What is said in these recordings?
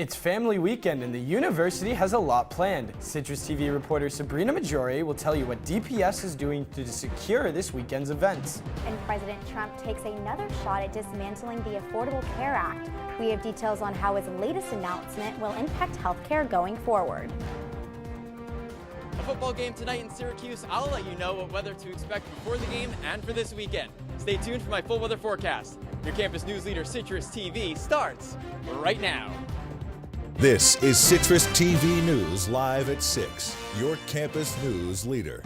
It's family weekend and the university has a lot planned. CitrusTV reporter Sabrina Maggiore will tell you what DPS is doing to secure this weekend's events. And President Trump takes another shot at dismantling the Affordable Care Act. We have details on how his latest announcement will impact health care going forward. A football game tonight in Syracuse. I'll let you know what weather to expect before the game and for this weekend. Stay tuned for my full weather forecast. Your campus news leader CitrusTV starts right now. This is Citrus TV News live at 6, your campus news leader.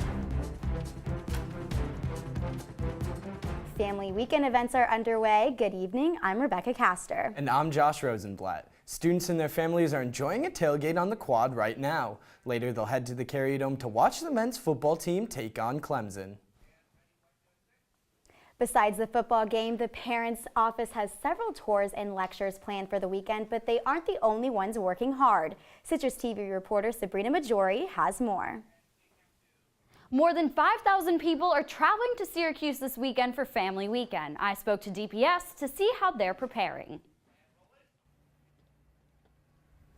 Family weekend events are underway. Good evening, I'm Rebekah Castor. And I'm Josh Rosenblatt. Students and their families are enjoying a tailgate on the quad right now. Later they'll head to the Carrier Dome to watch the men's football team take on Clemson. Besides the football game, the parents' office has several tours and lectures planned for the weekend, but they aren't the only ones working hard. Citrus TV reporter Sabrina Maggiore has more. More than 5,000 people are traveling to Syracuse this weekend for Family Weekend. I spoke to DPS to see how they're preparing.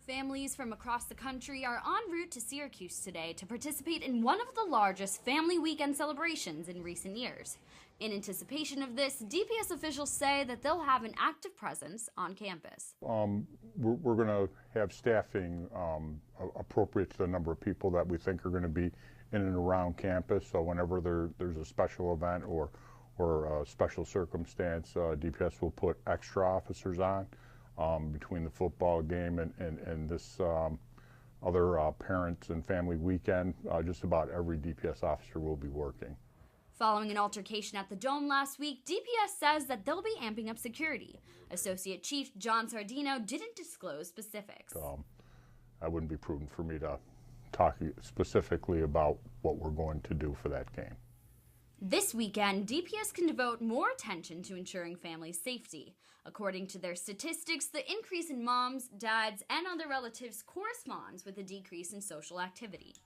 Families from across the country are en route to Syracuse today to participate in one of the largest Family Weekend celebrations in recent years. In anticipation of this, DPS officials say that they'll have an active presence on campus. We're going to have staffing appropriate to the number of people that we think are going to be in and around campus. So whenever there's a special event or a special circumstance, DPS will put extra officers on between the football game and this other parents and family weekend. Just about every DPS officer will be working. Following an altercation at the Dome last week, DPS says that they'll be amping up security. Associate Chief John Sardino didn't disclose specifics. That wouldn't be prudent for me to talk specifically about what we're going to do for that game. This weekend, DPS can devote more attention to ensuring family safety. According to their statistics, the increase in moms, dads, and other relatives corresponds with a decrease in social activity.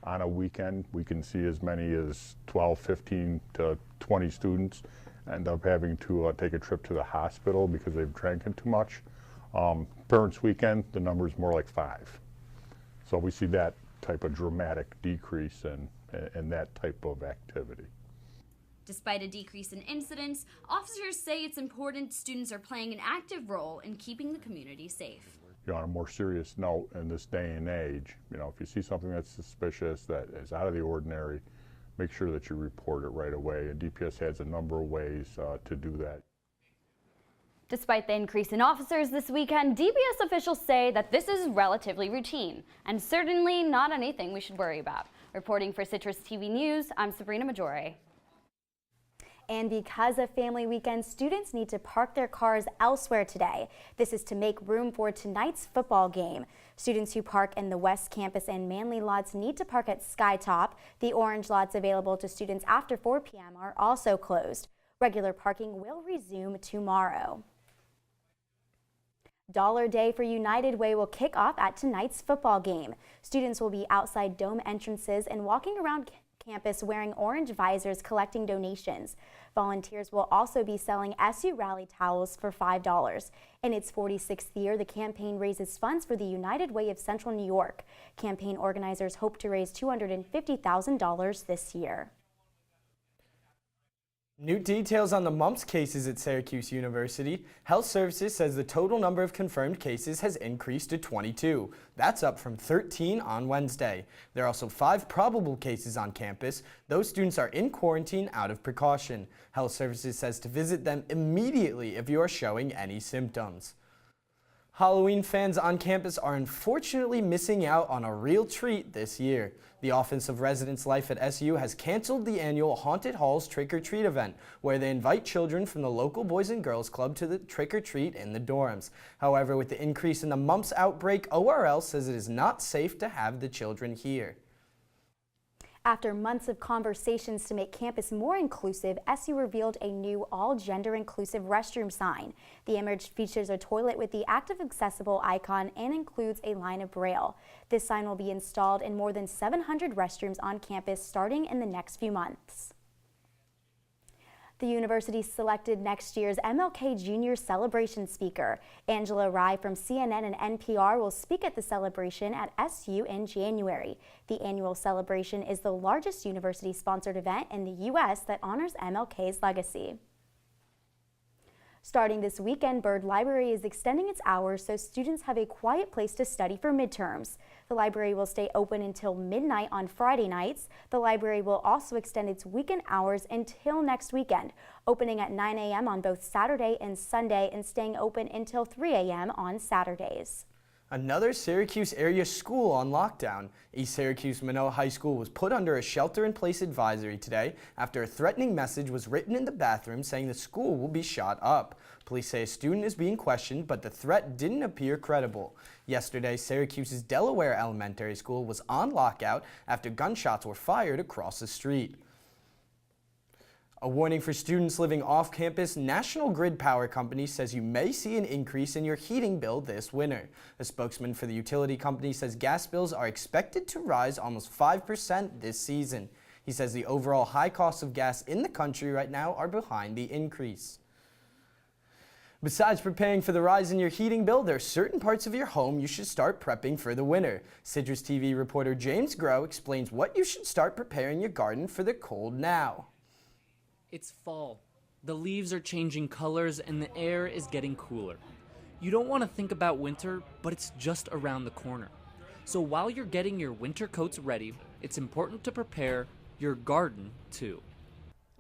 On a weekend, we can see as many as 12, 15 to 20 students end up having to take a trip to the hospital because they've drank too much. Parents' weekend, the number is more like 5. So we see that type of dramatic decrease in that type of activity. Despite a decrease in incidents, officers say it's important students are playing an active role in keeping the community safe. On a more serious note, in this day and age, if you see something that's suspicious, that is out of the ordinary, make sure that you report it right away. And DPS has a number of ways to do that. Despite the increase in officers this weekend, DPS officials say that this is relatively routine and certainly not anything we should worry about. Reporting for Citrus TV News, I'm Sabrina Maggiore. And because of Family Weekend, students need to park their cars elsewhere today. This is to make room for tonight's football game. Students who park in the West Campus and Manley lots need to park at Skytop. The orange lots available to students after 4 p.m. are also closed. Regular parking will resume tomorrow. Dollar Day for United Way will kick off at tonight's football game. Students will be outside dome entrances and walking around campus wearing orange visors collecting donations. Volunteers will also be selling SU Rally towels for $5. In its 46th year, the campaign raises funds for the United Way of Central New York. Campaign organizers hope to raise $250,000 this year. New details on the mumps cases at Syracuse University. Health Services says the total number of confirmed cases has increased to 22. That's up from 13 on Wednesday. There are also 5 probable cases on campus. Those students are in quarantine out of precaution. Health Services says to visit them immediately if you are showing any symptoms. Halloween fans on campus are unfortunately missing out on a real treat this year. The Office of Residence Life at SU has canceled the annual Haunted Halls Trick-or-Treat event, where they invite children from the local Boys and Girls Club to the trick-or-treat in the dorms. However, with the increase in the mumps outbreak, ORL says it is not safe to have the children here. After months of conversations to make campus more inclusive, SU revealed a new all-gender inclusive restroom sign. The image features a toilet with the active accessible icon and includes a line of Braille. This sign will be installed in more than 700 restrooms on campus starting in the next few months. The university selected next year's MLK Jr. Celebration speaker. Angela Rye from CNN and NPR will speak at the celebration at SU in January. The annual celebration is the largest university-sponsored event in the U.S. that honors MLK's legacy. Starting this weekend, Bird Library is extending its hours so students have a quiet place to study for midterms. The library will stay open until midnight on Friday nights. The library will also extend its weekend hours until next weekend, opening at 9 a.m. on both Saturday and Sunday and staying open until 3 a.m. on Saturdays. Another Syracuse area school on lockdown. East Syracuse Minoa High School was put under a shelter-in-place advisory today after a threatening message was written in the bathroom saying the school will be shot up. Police say a student is being questioned, but the threat didn't appear credible. Yesterday, Syracuse's Delaware Elementary School was on lockout after gunshots were fired across the street. A warning for students living off campus, National Grid Power Company says you may see an increase in your heating bill this winter. A spokesman for the utility company says gas bills are expected to rise almost 5% this season. He says the overall high costs of gas in the country right now are behind the increase. Besides preparing for the rise in your heating bill, there are certain parts of your home you should start prepping for the winter. CitrusTV reporter James Groh explains what you should start preparing your garden for the cold now. It's fall. The leaves are changing colors and the air is getting cooler. You don't want to think about winter, but it's just around the corner. So while you're getting your winter coats ready, it's important to prepare your garden too.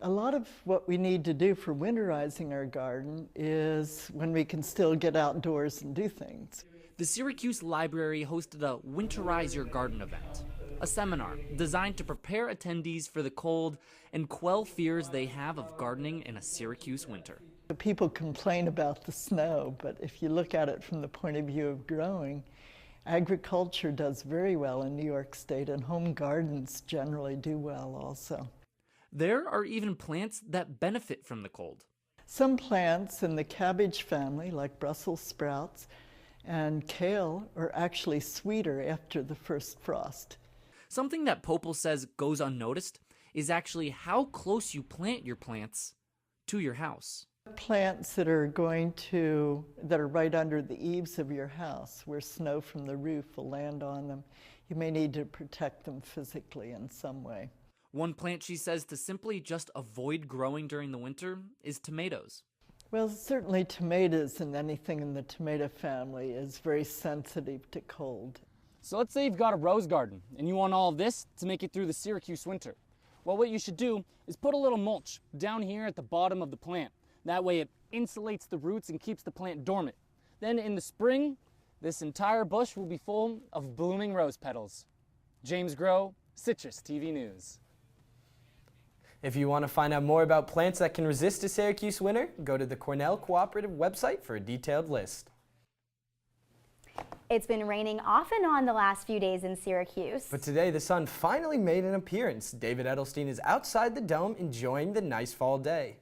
A lot of what we need to do for winterizing our garden is when we can still get outdoors and do things. The Syracuse Library hosted a Winterize Your Garden event, a seminar designed to prepare attendees for the cold and quell fears they have of gardening in a Syracuse winter. People complain about the snow, but if you look at it from the point of view of growing, agriculture does very well in New York State, and home gardens generally do well also. There are even plants that benefit from the cold. Some plants in the cabbage family, like Brussels sprouts and kale, are actually sweeter after the first frost. Something that Popel says goes unnoticed is actually how close you plant your plants to your house. Plants that are right under the eaves of your house, where snow from the roof will land on them, you may need to protect them physically in some way. One plant she says to simply just avoid growing during the winter is tomatoes. Well, certainly tomatoes and anything in the tomato family is very sensitive to cold. So let's say you've got a rose garden and you want all of this to make it through the Syracuse winter. Well, what you should do is put a little mulch down here at the bottom of the plant. That way it insulates the roots and keeps the plant dormant. Then in the spring, this entire bush will be full of blooming rose petals. James Groh, CitrusTV News. If you want to find out more about plants that can resist a Syracuse winter, go to the Cornell Cooperative website for a detailed list. It's been raining off and on the last few days in Syracuse. But today the sun finally made an appearance. David Edelstein is outside the dome enjoying the nice fall day.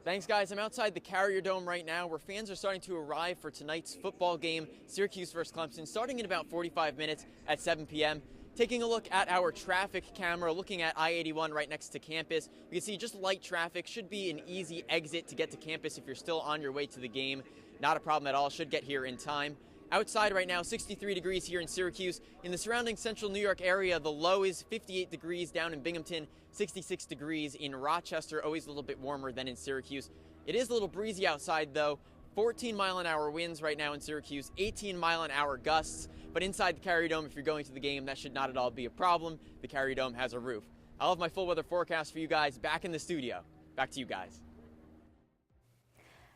Thanks, guys. I'm outside the Carrier Dome right now where fans are starting to arrive for tonight's football game, Syracuse versus Clemson, starting in about 45 minutes at 7 p.m. Taking a look at our traffic camera, looking at I-81 right next to campus, we can see just light traffic. Should be an easy exit to get to campus if you're still on your way to the game. Not a problem at all. Should get here in time. Outside right now, 63 degrees here in Syracuse. In the surrounding central New York area, the low is 58 degrees down in Binghamton, 66 degrees in Rochester, always a little bit warmer than in Syracuse. It is a little breezy outside though. 14-mile-an-hour winds right now in Syracuse, 18-mile-an-hour gusts. But inside the Carrier Dome, if you're going to the game, that should not at all be a problem. The Carrier Dome has a roof. I'll have my full weather forecast for you guys back in the studio. Back to you guys.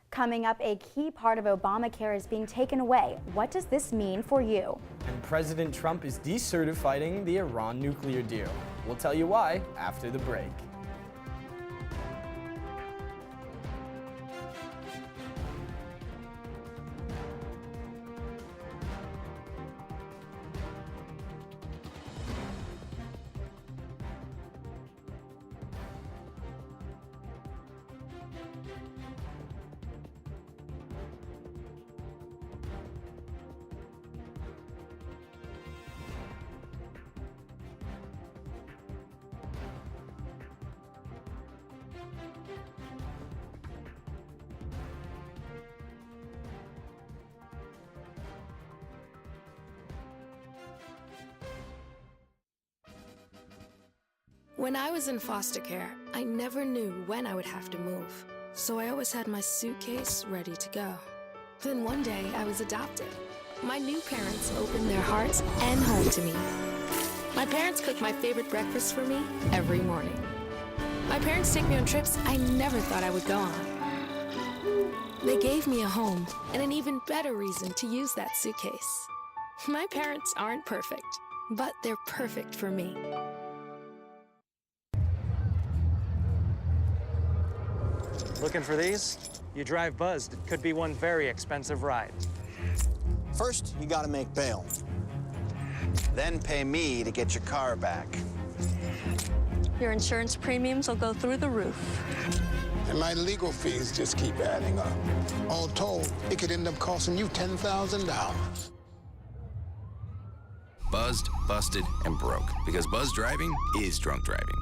Coming up, a key part of Obamacare is being taken away. What does this mean for you? And President Trump is decertifying the Iran nuclear deal. We'll tell you why after the break. When I was in foster care, I never knew when I would have to move, so I always had my suitcase ready to go. Then one day, I was adopted. My new parents opened their hearts and home to me. My parents cook my favorite breakfast for me every morning. My parents take me on trips I never thought I would go on. They gave me a home and an even better reason to use that suitcase. My parents aren't perfect, but they're perfect for me. Looking for these? You drive buzzed. It could be one very expensive ride. First, you gotta make bail. Then pay me to get your car back. Your insurance premiums will go through the roof. And my legal fees just keep adding up. All told, it could end up costing you $10,000. Buzzed, busted, and broke. Because buzz driving is drunk driving.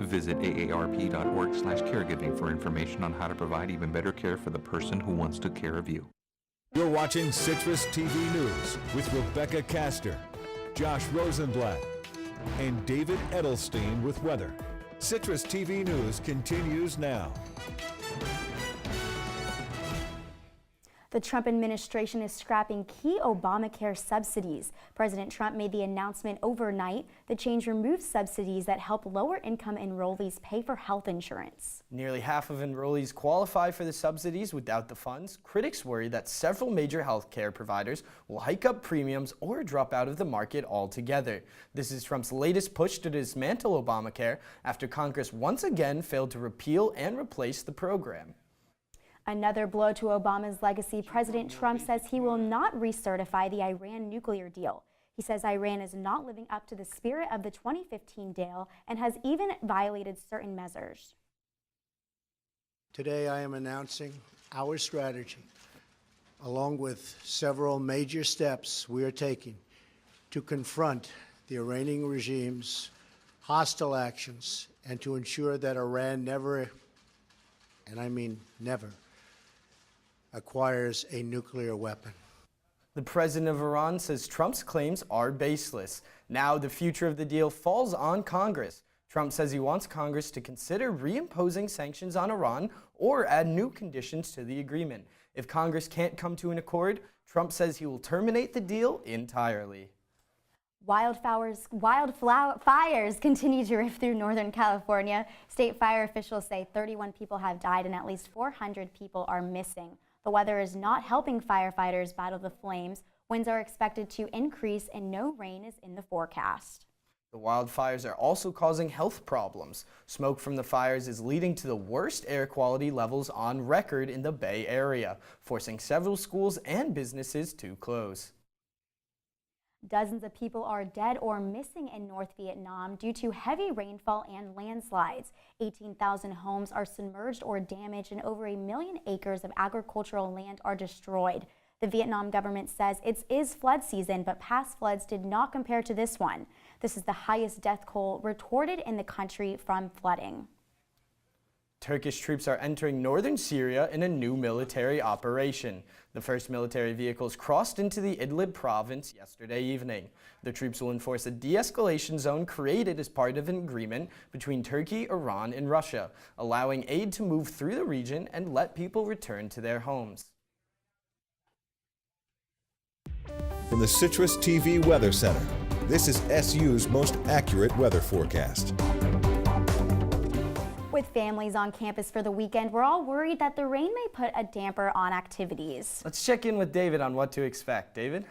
Visit aarp.org/caregiving for information on how to provide even better care for the person who wants to care of you. You're watching Citrus TV News with Rebekah Castor, Josh Rosenblatt, and David Edelstein with weather. Citrus TV News continues now. The Trump administration is scrapping key Obamacare subsidies. President Trump made the announcement overnight. The change removes subsidies that help lower-income enrollees pay for health insurance. Nearly half of enrollees qualify for the subsidies without the funds. Critics worry that several major health care providers will hike up premiums or drop out of the market altogether. This is Trump's latest push to dismantle Obamacare after Congress once again failed to repeal and replace the program. Another blow to Obama's legacy. President Trump says he will not recertify the Iran nuclear deal. He says Iran is not living up to the spirit of the 2015 deal and has even violated certain measures. Today I am announcing our strategy, along with several major steps we are taking to confront the Iranian regime's hostile actions and to ensure that Iran never, and I mean never, acquires a nuclear weapon. The president of Iran says Trump's claims are baseless. Now the future of the deal falls on Congress. Trump says he wants Congress to consider reimposing sanctions on Iran or add new conditions to the agreement. If Congress can't come to an accord, Trump says he will terminate the deal entirely. Wildfires continue to rip through Northern California. State fire officials say 31 people have died and at least 400 people are missing. The weather is not helping firefighters battle the flames. Winds are expected to increase and no rain is in the forecast. The wildfires are also causing health problems. Smoke from the fires is leading to the worst air quality levels on record in the Bay Area, forcing several schools and businesses to close. Dozens of people are dead or missing in North Vietnam due to heavy rainfall and landslides. 18,000 homes are submerged or damaged and over 1 million acres of agricultural land are destroyed. The Vietnam government says it is flood season, but past floods did not compare to this one. This is the highest death toll recorded in the country from flooding. Turkish troops are entering northern Syria in a new military operation. The first military vehicles crossed into the Idlib province yesterday evening. The troops will enforce a de-escalation zone created as part of an agreement between Turkey, Iran, and Russia, allowing aid to move through the region and let people return to their homes. From the Citrus TV Weather Center, this is SU's most accurate weather forecast. With families on campus for the weekend, we're all worried that the rain may put a damper on activities. Let's check in with David on what to expect. David?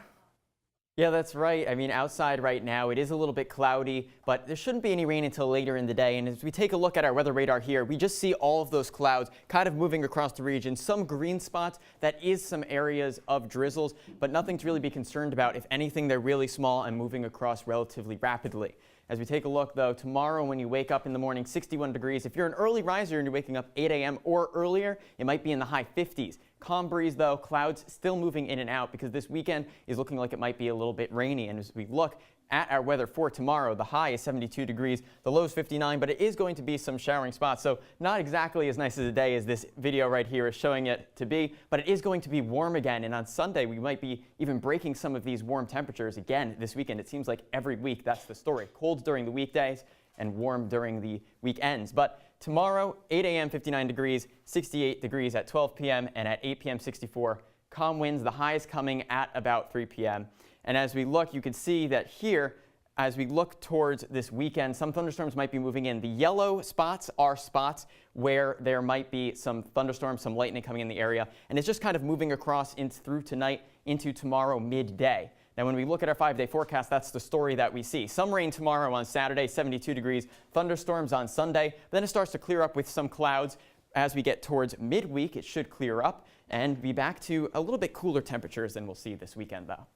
Yeah, that's right. I mean, outside right now, it is a little bit cloudy, but there shouldn't be any rain until later in the day. And as we take a look at our weather radar here, we just see all of those clouds kind of moving across the region. Some green spots, that is some areas of drizzles, but nothing to really be concerned about. If anything, they're really small and moving across relatively rapidly. As we take a look, though, tomorrow when you wake up in the morning, 61 degrees. If you're an early riser and you're waking up 8 a.m. or earlier, it might be in the high 50s. Calm breeze, though, clouds still moving in and out because this weekend is looking like it might be a little bit rainy. And as we look at our weather for tomorrow, the high is 72 degrees, the low is 59, but it is going to be some showering spots. So not exactly as nice as a day as this video right here is showing it to be, but it is going to be warm again. And on Sunday, we might be even breaking some of these warm temperatures again this weekend. It seems like every week that's the story. Cold during the weekdays and warm during the weekends. But tomorrow, 8 a.m., 59 degrees, 68 degrees at 12 p.m., and at 8 p.m., 64. Calm winds, the highs coming at about 3 p.m. And as we look, you can see that here, as we look towards this weekend, some thunderstorms might be moving in. The yellow spots are spots where there might be some thunderstorms, some lightning coming in the area. And it's just kind of moving across through tonight into tomorrow midday. Now, when we look at our 5-day forecast, that's the story that we see. Some rain tomorrow on Saturday, 72 degrees. Thunderstorms on Sunday. Then it starts to clear up with some clouds. As we get towards midweek, it should clear up and be back to a little bit cooler temperatures than we'll see this weekend, though.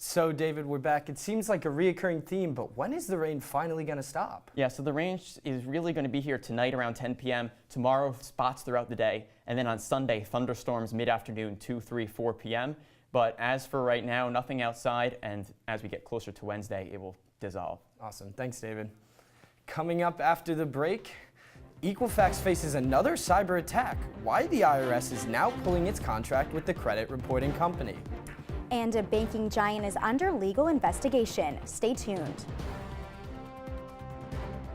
So, David, we're back. It seems like a reoccurring theme, but when is the rain finally going to stop? Yeah, so the rain is really going to be here tonight around 10 p.m., tomorrow spots throughout the day, and then on Sunday, thunderstorms mid-afternoon, 2, 3, 4 p.m. But as for right now, nothing outside, and as we get closer to Wednesday, it will dissolve. Awesome. Thanks, David. Coming up after the break, Equifax faces another cyber attack. Why the IRS is now pulling its contract with the credit reporting company. And a banking giant is under legal investigation. Stay tuned.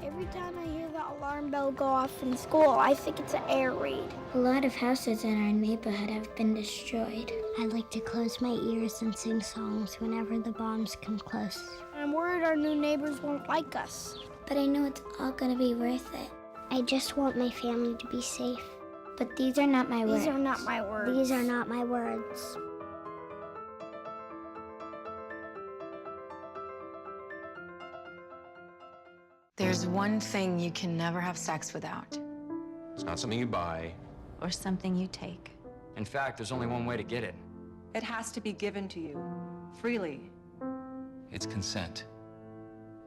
Every time I hear the alarm bell go off in school, I think it's an air raid. A lot of houses in our neighborhood have been destroyed. I like to close my ears and sing songs whenever the bombs come close. I'm worried our new neighbors won't like us. But I know it's all gonna be worth it. I just want my family to be safe. But these are not my words. These are not my words. These are not my words. There's one thing you can never have sex without. It's not something you buy. Or something you take. In fact, there's only one way to get it. It has to be given to you, freely. It's consent.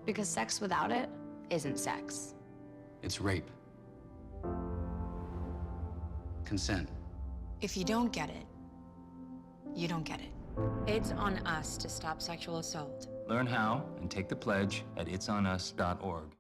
Because sex without it isn't sex. It's rape. Consent. If you don't get it, you don't get it. It's on us to stop sexual assault. Learn how and take the pledge at itsonus.org.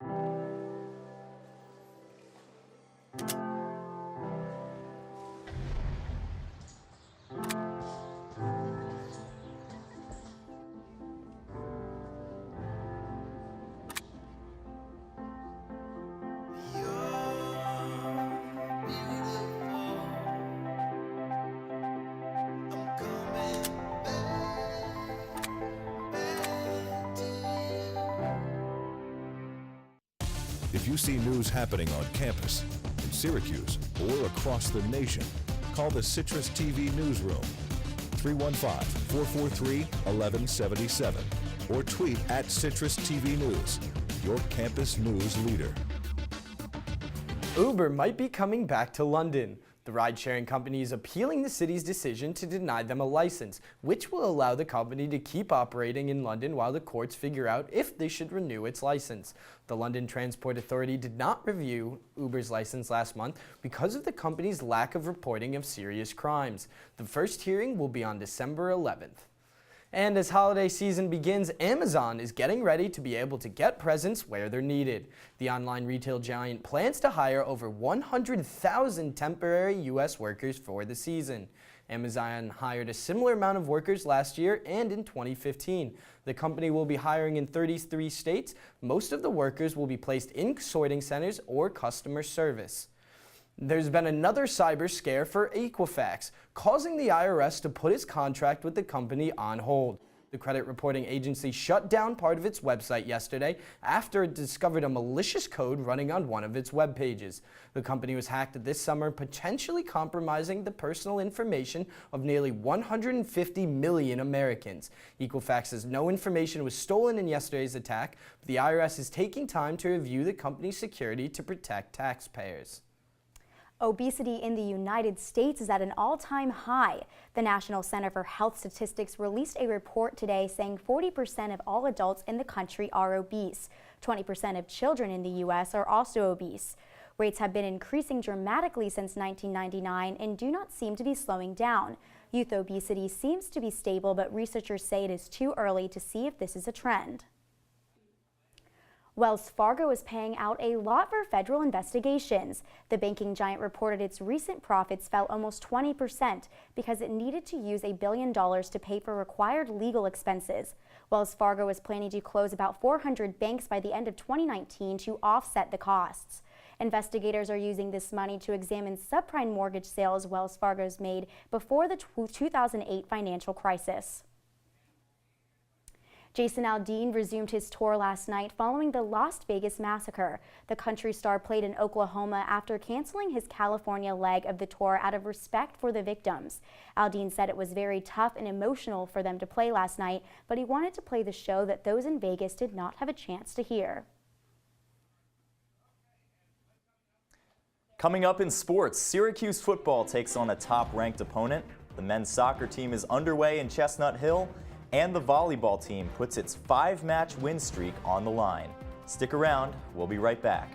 If you see news happening on campus, in Syracuse, or across the nation, call the CitrusTV newsroom, 315-443-1177, or tweet at CitrusTV News, your campus news leader. Uber might be coming back to London. The ride-sharing company is appealing the city's decision to deny them a license, which will allow the company to keep operating in London while the courts figure out if they should renew its license. The London Transport Authority did not review Uber's license last month because of the company's lack of reporting of serious crimes. The first hearing will be on December 11th. And as holiday season begins, Amazon is getting ready to be able to get presents where they're needed. The online retail giant plans to hire over 100,000 temporary U.S. workers for the season. Amazon hired a similar amount of workers last year and in 2015. The company will be hiring in 33 states. Most of the workers will be placed in sorting centers or customer service. There's been another cyber scare for Equifax, causing the IRS to put its contract with the company on hold. The credit reporting agency shut down part of its website yesterday after it discovered a malicious code running on one of its web pages. The company was hacked this summer, potentially compromising the personal information of nearly 150 million Americans. Equifax says no information was stolen in yesterday's attack, but the IRS is taking time to review the company's security to protect taxpayers. Obesity in the United States is at an all-time high. The National Center for Health Statistics released a report today saying 40% of all adults in the country are obese. 20% of children in the U.S. are also obese. Rates have been increasing dramatically since 1999 and do not seem to be slowing down. Youth obesity seems to be stable, but researchers say it is too early to see if this is a trend. Wells Fargo is paying out a lot for federal investigations. The banking giant reported its recent profits fell almost 20% because it needed to use $1 billion to pay for required legal expenses. Wells Fargo is planning to close about 400 banks by the end of 2019 to offset the costs. Investigators are using this money to examine subprime mortgage sales Wells Fargo's made before the 2008 financial crisis. Jason Aldean resumed his tour last night following the Las Vegas massacre. The country star played in Oklahoma after canceling his California leg of the tour out of respect for the victims. Aldean said it was very tough and emotional for them to play last night, but he wanted to play the show that those in Vegas did not have a chance to hear. Coming up in sports, Syracuse football takes on a top-ranked opponent. The men's soccer team is underway in Chestnut Hill, and the volleyball team puts its 5-match win streak on the line. Stick around, we'll be right back.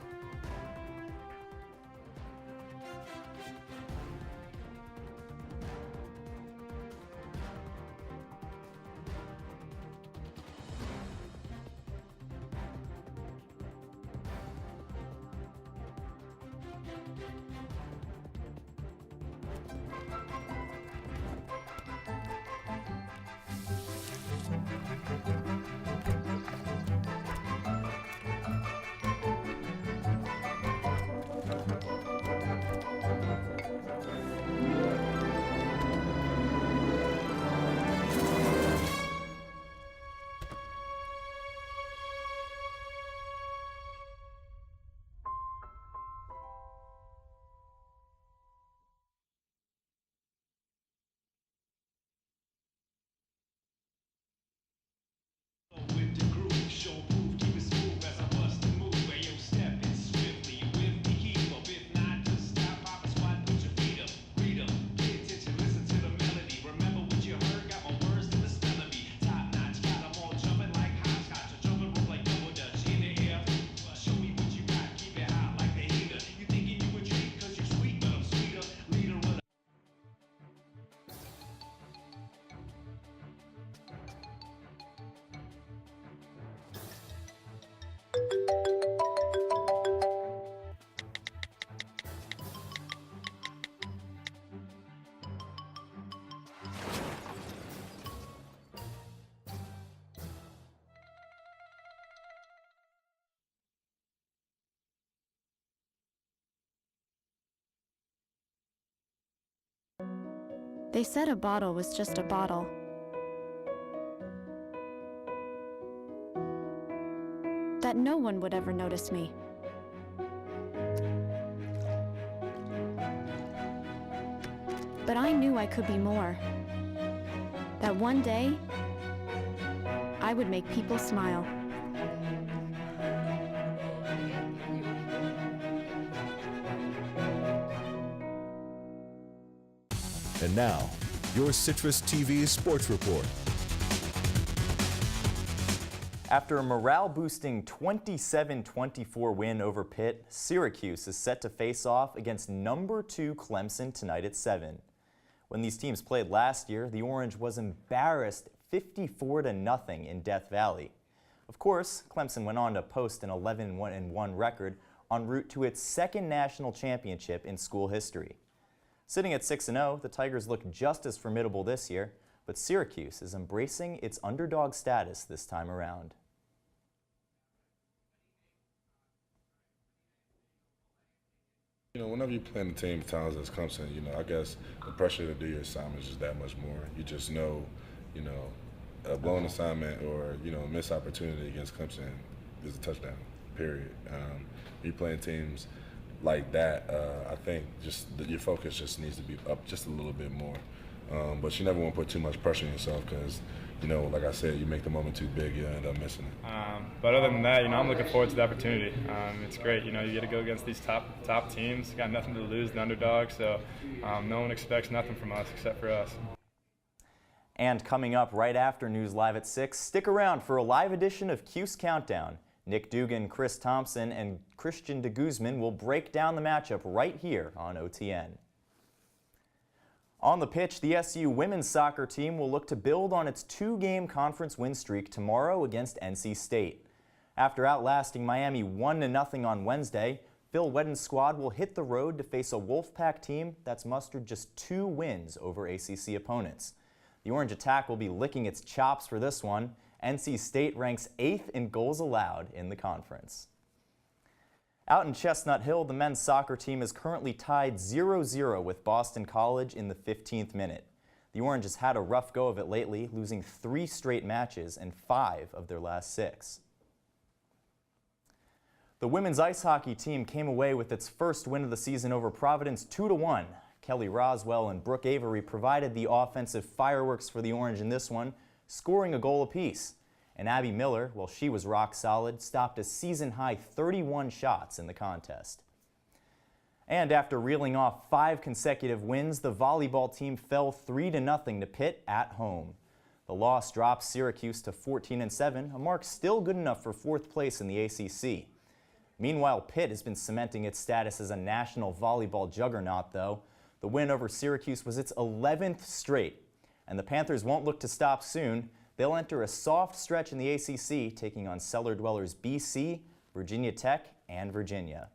They said a bottle was just a bottle. That no one would ever notice me. But I knew I could be more. That one day, I would make people smile. And now, your CitrusTV Sports Report. After a morale-boosting 27-24 win over Pitt, Syracuse is set to face off against number 2 Clemson tonight at 7. When these teams played last year, the Orange was embarrassed 54-0 in Death Valley. Of course, Clemson went on to post an 11-1 record en route to its second national championship in school history. Sitting at 6-0, the Tigers look just as formidable this year, but Syracuse is embracing its underdog status this time around. You know, whenever you play in a team as talented as Clemson, you know, I guess the pressure to do your assignment is just that much more. You just know, you know, a blown assignment or, you know, a missed opportunity against Clemson is a touchdown, period. You playing teams like that, I think just your focus just needs to be up just a little bit more. But you never want to put too much pressure on yourself because, you know, like I said, you make the moment too big, you'll end up missing it. But other than that, you know, I'm looking forward to the opportunity. It's great, you know, you get to go against these top teams. Got nothing to lose, the underdog, so no one expects nothing from us except for us. And coming up right after News Live at 6, stick around for a live edition of Cuse Countdown. Nick Dugan, Chris Thompson, and Christian de Guzman will break down the matchup right here on OTN. On the pitch, the SU women's soccer team will look to build on its 2-game conference win streak tomorrow against NC State. After outlasting Miami 1-0 on Wednesday, Phil Whedon's squad will hit the road to face a Wolfpack team that's mustered just 2 wins over ACC opponents. The Orange Attack will be licking its chops for this one. NC State ranks 8th in goals allowed in the conference. Out in Chestnut Hill, the men's soccer team is currently tied 0-0 with Boston College in the 15th minute. The Orange has had a rough go of it lately, losing 3 straight matches and 5 of their last 6. The women's ice hockey team came away with its first win of the season over Providence 2-1. Kelly Roswell and Brooke Avery provided the offensive fireworks for the Orange in this one, scoring a goal apiece. And Abby Miller, while she was rock solid, stopped a season-high 31 shots in the contest. And after reeling off 5 consecutive wins, the volleyball team fell 3-0 to Pitt at home. The loss dropped Syracuse to 14-7, a mark still good enough for 4th place in the ACC. Meanwhile, Pitt has been cementing its status as a national volleyball juggernaut, though. The win over Syracuse was its 11th straight, and the Panthers won't look to stop soon. They'll enter a soft stretch in the ACC, taking on cellar dwellers BC, Virginia Tech, and Virginia.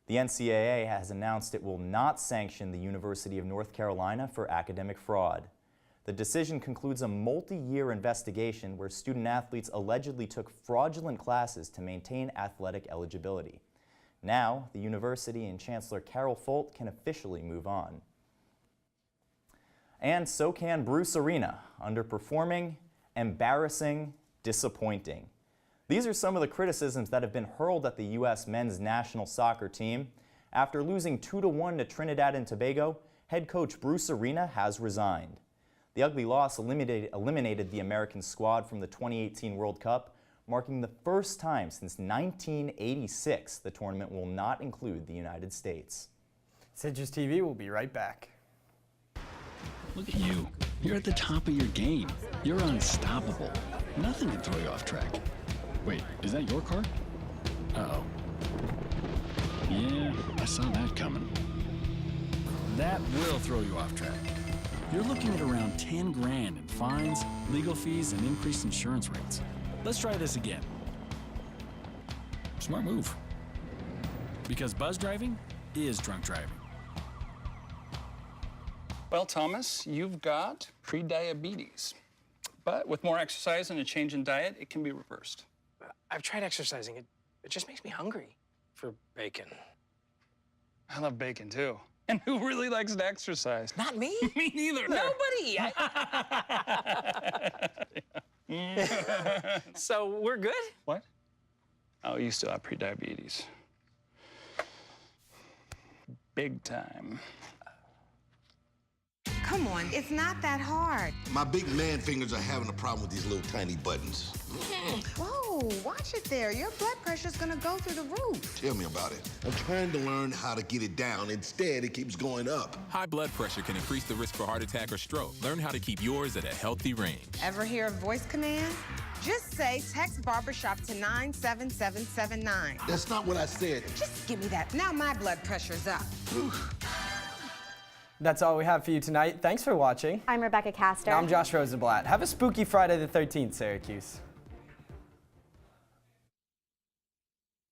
The NCAA has announced it will not sanction the University of North Carolina for academic fraud. The decision concludes a multi-year investigation where student athletes allegedly took fraudulent classes to maintain athletic eligibility. Now, the university and Chancellor Carol Folt can officially move on. And so can Bruce Arena, underperforming, embarrassing, disappointing. These are some of the criticisms that have been hurled at the U.S. men's national soccer team. After losing 2-1 to Trinidad and Tobago, head coach Bruce Arena has resigned. The ugly loss eliminated the American squad from the 2018 World Cup, marking the first time since 1986 the tournament will not include the United States. Citrus TV will be right back. Look at you. You're at the top of your game. You're unstoppable. Nothing can throw you off track. Wait, is that your car? Uh-oh. Yeah, I saw that coming. That will throw you off track. You're looking at around 10 grand in fines, legal fees, and increased insurance rates. Let's try this again. Smart move. Because buzz driving is drunk driving. Well, Thomas, you've got pre-diabetes. But with more exercise and a change in diet, it can be reversed. I've tried exercising. It just makes me hungry for bacon. I love bacon, too. And who really likes to exercise? Not me. Me neither. Nobody. So we're good? What? Oh, you still have pre-diabetes. Big time. Come on, it's not that hard. My big man fingers are having a problem with these little tiny buttons. Whoa, watch it there. Your blood pressure's gonna go through the roof. Tell me about it. I'm trying to learn how to get it down. Instead, it keeps going up. High blood pressure can increase the risk for heart attack or stroke. Learn how to keep yours at a healthy range. Ever hear a voice command? Just say text barbershop to 97779. That's not what I said. Just give me that. Now my blood pressure's up. That's all we have for you tonight. Thanks for watching. I'm Rebekah Castor. And I'm Josh Rosenblatt. Have a spooky Friday the 13th, Syracuse.